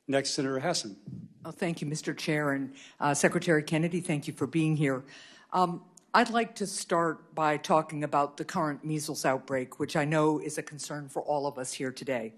Next, Senator Hassan. Oh, thank you, Mr. Chair, and Secretary Kennedy, thank you for being here. I'd like to start by talking about the current measles outbreak, which I know is a concern for all of us here today.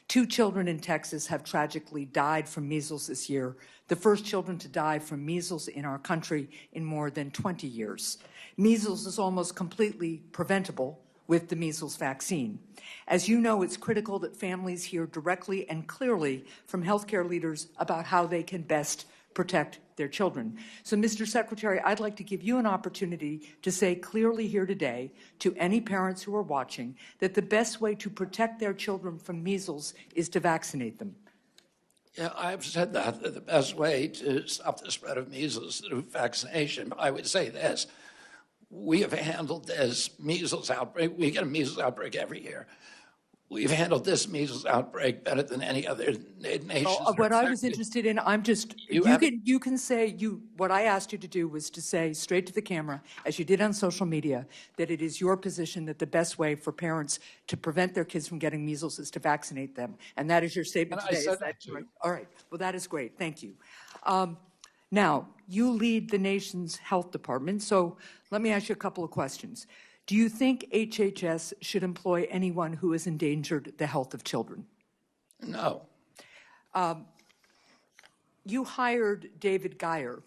2 children in Texas have tragically died from measles this year, the first children to die from measles in our country in more than 20 years. Measles is almost completely preventable with the measles vaccine. As you know, it's critical that families hear directly and clearly from healthcare leaders about how they can best protect their children. So, Mr. Secretary, I'd like to give you an opportunity to say clearly here today to any parents who are watching that the best way to protect their children from measles is to vaccinate them. Yeah, I've said that the best way to stop the spread of measles is through vaccination. But I would say this. We have handled this measles outbreak. We get a measles outbreak every year. We've handled this measles outbreak better than any other nation. What I was interested in, you can say, what I asked you to do was to say straight to the camera, as you did on social media, that it is your position that the best way for parents to prevent their kids from getting measles is to vaccinate them. And that is your statement today. I said that too. Right? All right. Well, that is great. Thank you. Now, you lead the nation's health department, so let me ask you a couple of questions. Do you think HHS should employ anyone who has endangered the health of children? No. You hired David Geier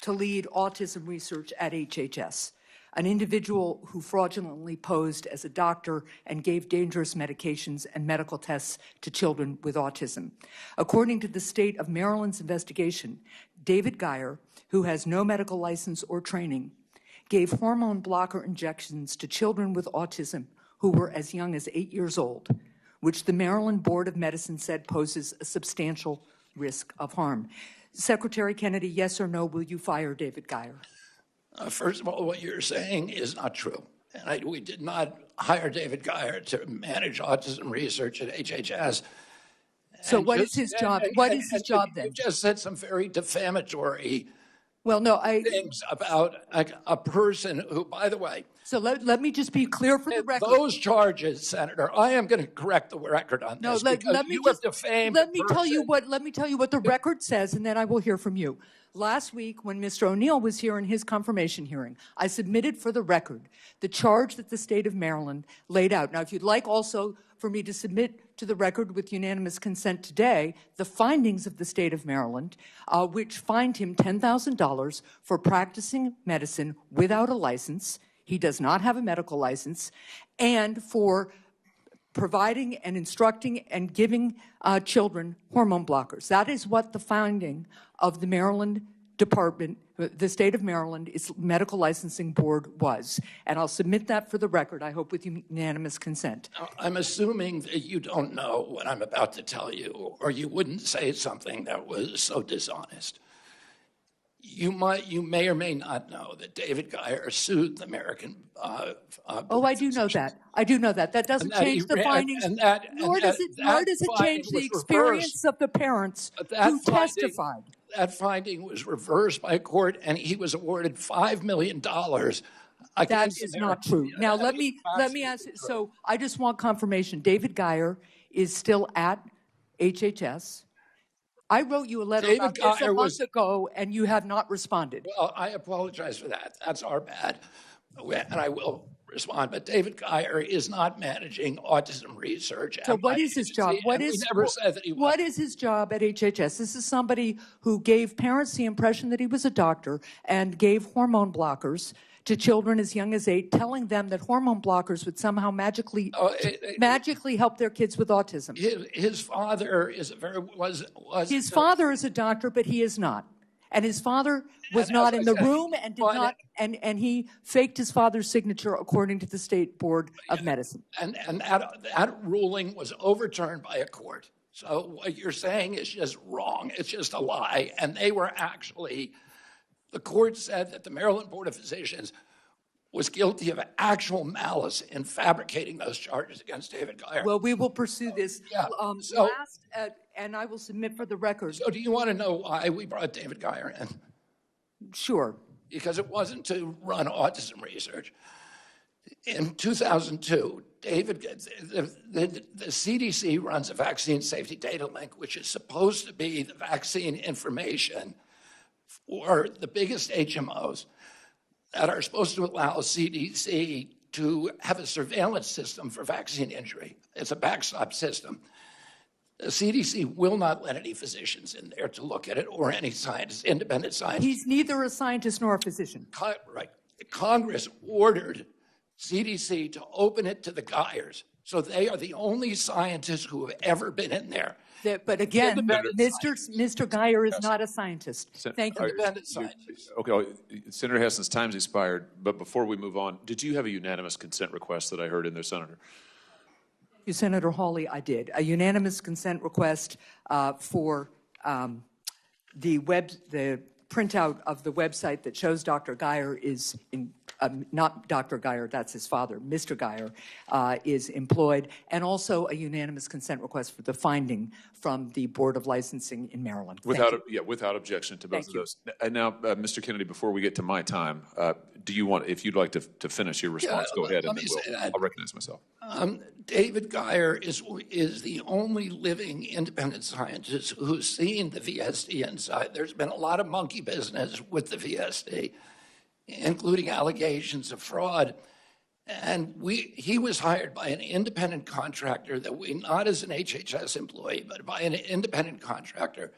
to lead autism research at HHS, an individual who fraudulently posed as a doctor and gave dangerous medications and medical tests to children with autism. According to the state of Maryland's investigation, David Geier, who has no medical license or training, gave hormone blocker injections to children with autism who were as young as 8 years old, which the Maryland Board of Medicine said poses a substantial risk of harm. Secretary Kennedy, yes or no, will you fire David Geier? First of all, what you're saying is not true. And we did not hire David Geier to manage autism research at HHS. So what is his job? What is his job then? You just said some very defamatory things about a person who, by the way. So let me just be clear for the record. Those charges, Senator, I am going to correct the record on this. Let me tell you what the record says, and then I will hear from you. Last week, when Mr. O'Neill was here in his confirmation hearing, I submitted for the record the charge that the state of Maryland laid out. Now, if you'd like also for me to submit to the record with unanimous consent today the findings of the state of Maryland, which fined him $10,000 for practicing medicine without a license. He does not have a medical license, and for providing and instructing and giving children hormone blockers. That is what the finding of the Maryland Department, the state of Maryland, its medical licensing board was. And I'll submit that for the record, I hope with unanimous consent. I'm assuming that you don't know what I'm about to tell you, or you wouldn't say something that was so dishonest. You may or may not know that David Geier sued the American. I do know that. I do know that. That doesn't change the findings, nor does it change the experience of the parents who testified. That finding was reversed by court, and he was awarded $5 million. That is not true. Now let me ask. So I just want confirmation. David Geier is still at HHS. I wrote you a letter about this a month ago, and you have not responded. Well, I apologize for that. That's our bad, and I will respond. But David Geier is not managing autism research. So what is his job? What is his job at HHS? This is somebody who gave parents the impression that he was a doctor and gave hormone blockers to children as young as 8, telling them that hormone blockers would somehow magically help their kids with autism. His father His father is a doctor, but he is not. And his father was not in the room and did not, and he faked his father's signature according to the State Board of Medicine. And that ruling was overturned by a court. So what you're saying is just wrong. It's just a lie. And they were actually. The court said that the Maryland Board of Physicians was guilty of actual malice in fabricating those charges against David Geier. Well, we will pursue this. And I will submit for the record. So do you want to know why we brought David Geier in? Sure. Because it wasn't to run autism research. In 2002, the CDC runs a vaccine safety data link, which is supposed to be the vaccine information for the biggest HMOs that are supposed to allow CDC to have a surveillance system for vaccine injury. It's a backstop system. The CDC will not let any physicians in there to look at it or any scientists, independent scientists. He's neither a scientist nor a physician. Right. Congress ordered CDC to open it to the Geiers. So they are the only scientists who have ever been in there. But again, Mr. Geier is not a scientist. Thank you. Independent scientists. Okay, Senator Hessen's time's expired, but before we move on, did you have a unanimous consent request that I heard in there, Senator? Thank you, Senator Hawley. I did. A unanimous consent request for the printout of the website that shows Dr. Geier is not Dr. Geier, that's his father, Mr. Geier, is employed, and also a unanimous consent request for the finding from the Board of Licensing in Maryland. Without objection to both of those. And now, Mr. Kennedy, before we get to my time, do you want, if you'd like to finish your response, go ahead, and then I'll recognize myself. David Geier is the only living independent scientist who's seen the VSD inside. There's been a lot of monkey business with the VSD, including allegations of fraud. And he was hired by an independent contractor not as an HHS employee, but by an independent contractor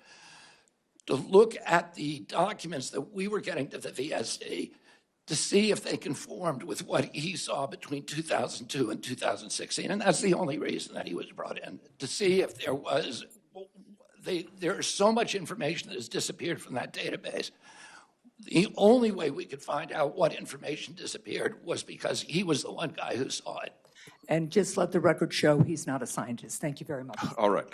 to look at the documents that we were getting to the VSD to see if they conformed with what he saw between 2002 and 2016. And that's the only reason that he was brought in, to see if there was, there's so much information that has disappeared from that database. The only way we could find out what information disappeared was because he was the one guy who saw it. And just let the record show he's not a scientist. Thank you very much. All right.